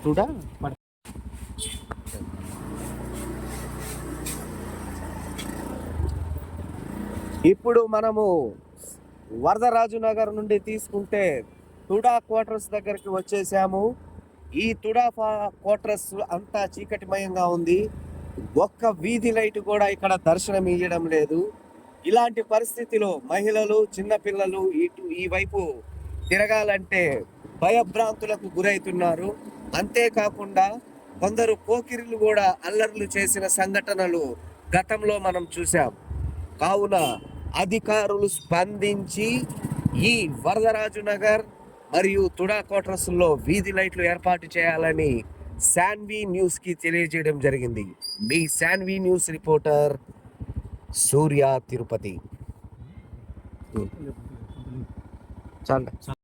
తుడా ఇప్పుడు మనము వరదరాజు నగర్ నుండి తీసుకుంటే తుడా క్వార్టర్స్ దగ్గరికి వచ్చేసాము. ఈ తుడా క్వార్టర్స్ అంతా చీకటిమయంగా ఉంది. ఒక్క వీధి లైట్ కూడా ఇక్కడ దర్శనం ఇయ్యడం లేదు. ఇలాంటి పరిస్థితిలో మహిళలు, చిన్నపిల్లలు ఈ వైపు తిరగాలంటే భయభ్రాంతులకు గురవుతున్నారు. అంతేకాకుండా కొందరు పోకిరిలు కూడా అల్లర్లు చేసిన సంఘటనలు గతంలో మనం చూసాం. కావున అధికారులు స్పందించి ఈ వరదరాజు నగర్ మరియు తుడా క్వార్టర్స్ లో వీధి లైట్లు ఏర్పాటు చేయాలని శాన్వి న్యూస్ కి తెలియజేయడం జరిగింది. మీ శాన్వి న్యూస్ రిపోర్టర్ సూర్య తిరుపతి. చాలా